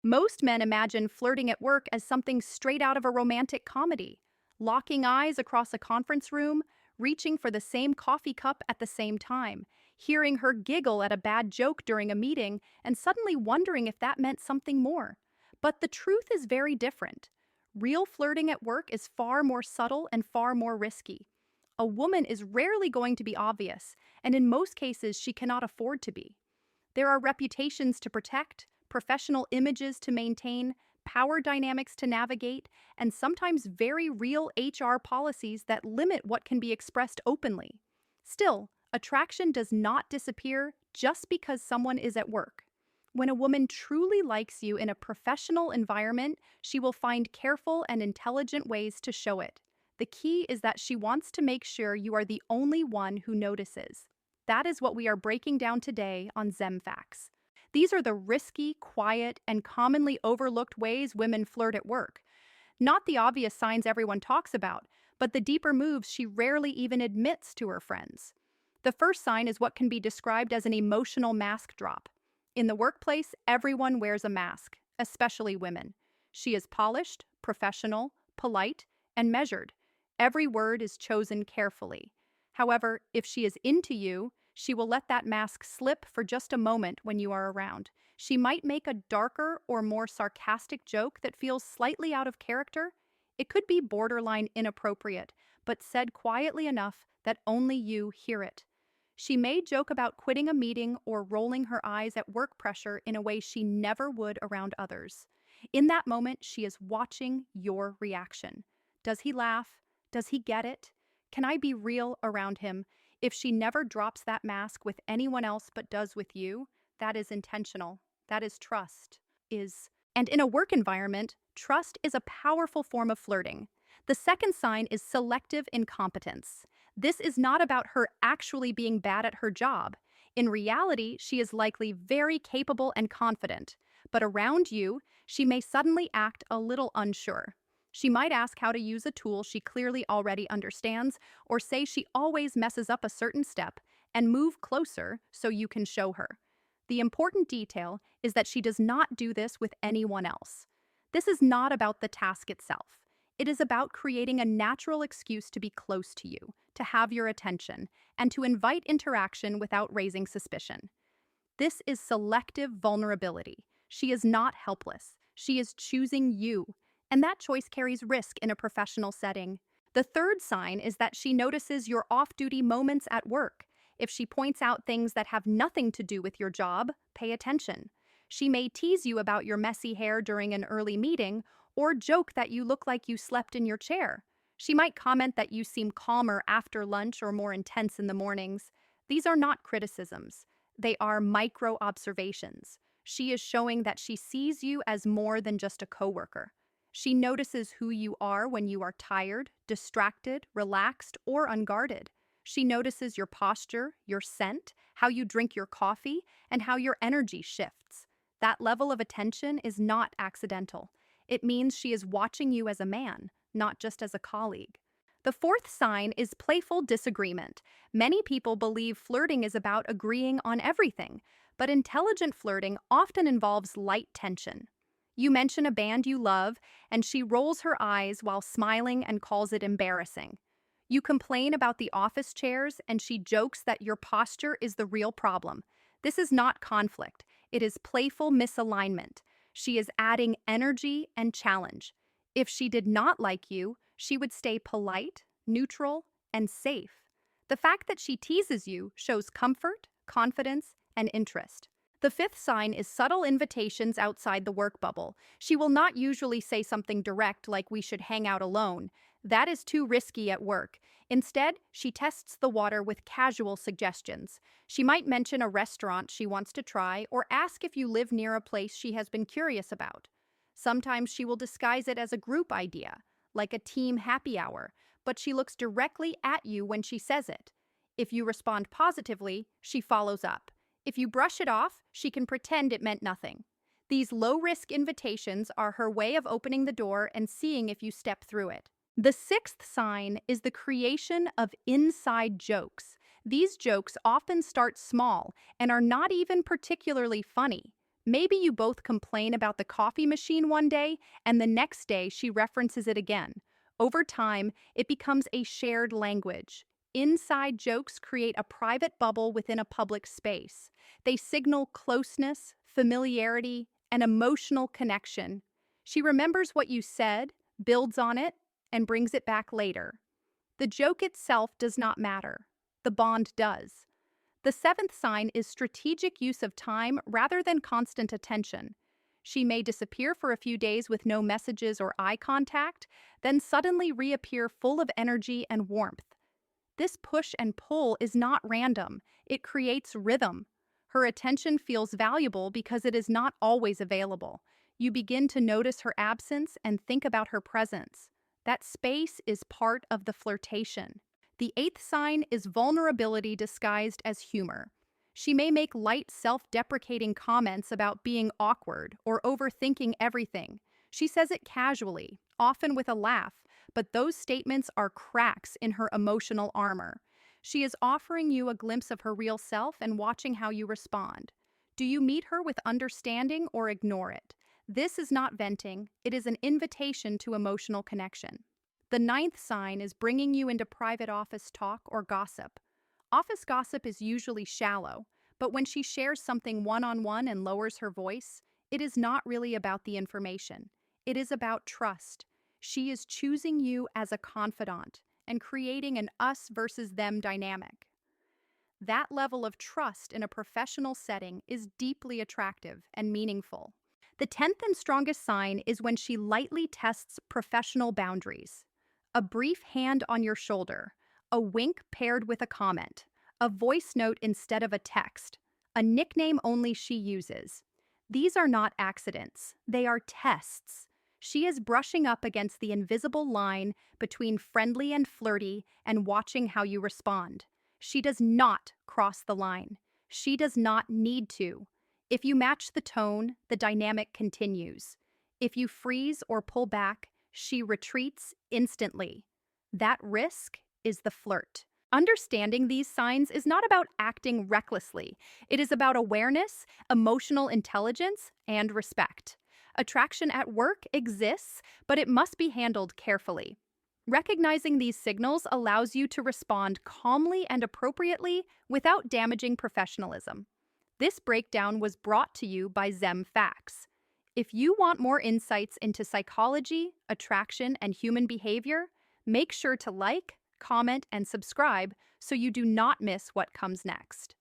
Most men imagine flirting at work as something straight out of a romantic comedy, locking eyes across a conference room, reaching for the same coffee cup at the same time, hearing her giggle at a bad joke during a meeting, and suddenly wondering if that meant something more. But the truth is very different. Real flirting at work is far more subtle and far more risky. A woman is rarely going to be obvious, and in most cases, she cannot afford to be. There are reputations to protect, professional images to maintain, power dynamics to navigate, and sometimes very real HR policies that limit what can be expressed openly. Still, attraction does not disappear just because someone is at work. When a woman truly likes you in a professional environment, she will find careful and intelligent ways to show it. The key is that she wants to make sure you are the only one who notices. That is what we are breaking down today on Zemfax. These are the risky, quiet, and commonly overlooked ways women flirt at work. Not the obvious signs everyone talks about, but the deeper moves she rarely even admits to her friends. The first sign is what can be described as an emotional mask drop. In the workplace, everyone wears a mask, especially women. She is polished, professional, polite, and measured. Every word is chosen carefully. However, if she is into you, she will let that mask slip for just a moment when you are around. She might make a darker or more sarcastic joke that feels slightly out of character. It could be borderline inappropriate, but said quietly enough that only you hear it. She may joke about quitting a meeting or rolling her eyes at work pressure in a way she never would around others. In that moment, she is watching your reaction. Does he laugh? Does he get it? Can I be real around him? If she never drops that mask with anyone else but does with you, that is intentional. That is trust. And in a work environment, trust is a powerful form of flirting. The second sign is selective incompetence. This is not about her actually being bad at her job. In reality, she is likely very capable and confident, but around you, she may suddenly act a little unsure. She might ask how to use a tool she clearly already understands, or say she always messes up a certain step, and move closer so you can show her. The important detail is that she does not do this with anyone else. This is not about the task itself. It is about creating a natural excuse to be close to you, to have your attention, and to invite interaction without raising suspicion. This is selective vulnerability. She is not helpless. She is choosing you, and that choice carries risk in a professional setting. The third sign is that she notices your off-duty moments at work. If she points out things that have nothing to do with your job, pay attention. She may tease you about your messy hair during an early meeting or joke that you look like you slept in your chair. She might comment that you seem calmer after lunch or more intense in the mornings. These are not criticisms. They are micro-observations. She is showing that she sees you as more than just a coworker. She notices who you are when you are tired, distracted, relaxed, or unguarded. She notices your posture, your scent, how you drink your coffee, and how your energy shifts. That level of attention is not accidental. It means she is watching you as a man, not just as a colleague. The fourth sign is playful disagreement. Many people believe flirting is about agreeing on everything, but intelligent flirting often involves light tension. You mention a band you love, and she rolls her eyes while smiling and calls it embarrassing. You complain about the office chairs, and she jokes that your posture is the real problem. This is not conflict. It is playful misalignment. She is adding energy and challenge. If she did not like you, she would stay polite, neutral, and safe. The fact that she teases you shows comfort, confidence, and interest. The fifth sign is subtle invitations outside the work bubble. She will not usually say something direct like we should hang out alone. That is too risky at work. Instead, she tests the water with casual suggestions. She might mention a restaurant she wants to try or ask if you live near a place she has been curious about. Sometimes she will disguise it as a group idea, like a team happy hour, but she looks directly at you when she says it. If you respond positively, she follows up. If you brush it off, she can pretend it meant nothing. These low-risk invitations are her way of opening the door and seeing if you step through it. The sixth sign is the creation of inside jokes. These jokes often start small and are not even particularly funny. Maybe you both complain about the coffee machine one day, and the next day she references it again. Over time, it becomes a shared language. Inside jokes create a private bubble within a public space. They signal closeness, familiarity, and emotional connection. She remembers what you said, builds on it, and brings it back later. The joke itself does not matter. The bond does. The seventh sign is strategic use of time rather than constant attention. She may disappear for a few days with no messages or eye contact, then suddenly reappear full of energy and warmth. This push and pull is not random, it creates rhythm. Her attention feels valuable because it is not always available. You begin to notice her absence and think about her presence. That space is part of the flirtation. The eighth sign is vulnerability disguised as humor. She may make light, self-deprecating comments about being awkward or overthinking everything. She says it casually, often with a laugh, but those statements are cracks in her emotional armor. She is offering you a glimpse of her real self and watching how you respond. Do you meet her with understanding or ignore it? This is not venting, it is an invitation to emotional connection. The ninth sign is bringing you into private office talk or gossip. Office gossip is usually shallow, but when she shares something one-on-one and lowers her voice, it is not really about the information. It is about trust. She is choosing you as a confidant and creating an us versus them dynamic. That level of trust in a professional setting is deeply attractive and meaningful. The 10th and strongest sign is when she lightly tests professional boundaries. A brief hand on your shoulder, a wink paired with a comment, a voice note instead of a text, a nickname only she uses. These are not accidents, they are tests. She is brushing up against the invisible line between friendly and flirty and watching how you respond. She does not cross the line. She does not need to. If you match the tone, the dynamic continues. If you freeze or pull back, she retreats instantly. That risk is the flirt. Understanding these signs is not about acting recklessly. It is about awareness, emotional intelligence, and respect. Attraction at work exists, but it must be handled carefully. Recognizing these signals allows you to respond calmly and appropriately without damaging professionalism. This breakdown was brought to you by Zem Facts. If you want more insights into psychology, attraction, and human behavior, make sure to like, comment, and subscribe so you do not miss what comes next.